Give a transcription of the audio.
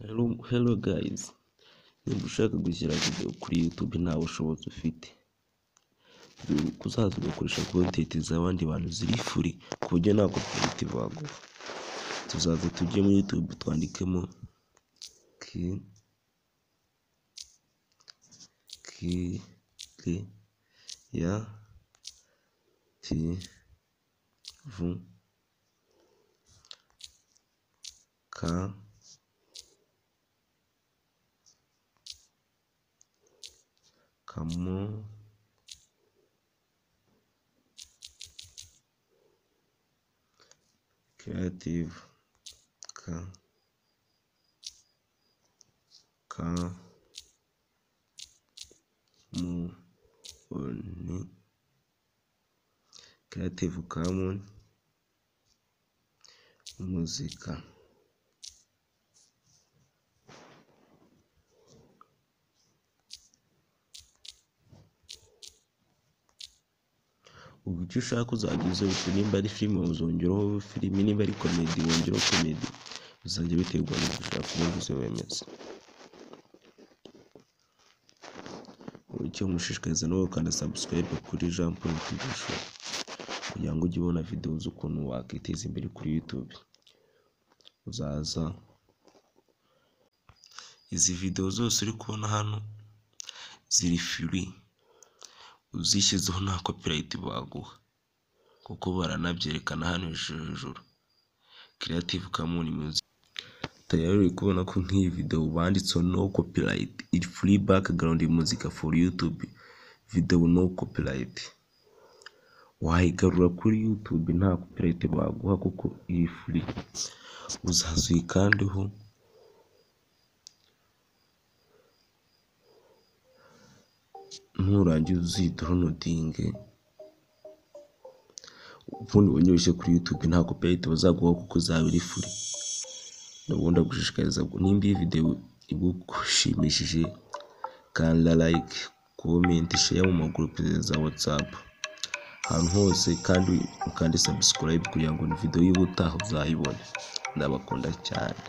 Hello guys, niba ushaka gushyira video kuri YouTube nta bushobozi ufite, kuzaza ugakoresha content z'abandi bantu ziri free ku buryo nta copyright baguha. Tuzaza tujye muri YouTube twandikemo Creative Commons muzika. Ubu icyo ushaka uzagize bite, nimba ari film uzongeraho film, nimba ari comedy wongeraho comedy, bizajya biterwa n'ibyo ushaka kuba wemeza. Icyo mushishikariza no gukanda subscribe kuri Jean Paul TV Show kugira ngo ujye ubona video z'ukuntu wakiteza imbere kuri YouTube. Uzaza izi video zose uri kubona hano ziri free, uzishyizeho nta copyright baguha kuko baranabyerekana hano hejuru. Creative Commons Music. Tayari uri kubona ko nk'iyi video banditseho no copyright, it's free background music for YouTube, video no copyright. Wayigarura kuri YouTube nta copyright baguha kuko iri free. Uzaza uyikandeho nurangiza uzidownloading, ubundi wonyeshe kuri YouTube nta copyright bazaguha kuko uzaba iri free. Ndabona gushishikariza nimba iyi video igushimishije, kanda like, comment, share mu magroup za WhatsApp ahantu hose, kandi ukande subscribe kugira ngo video y'ubutaha uzayibone. Ndabakunda cyane.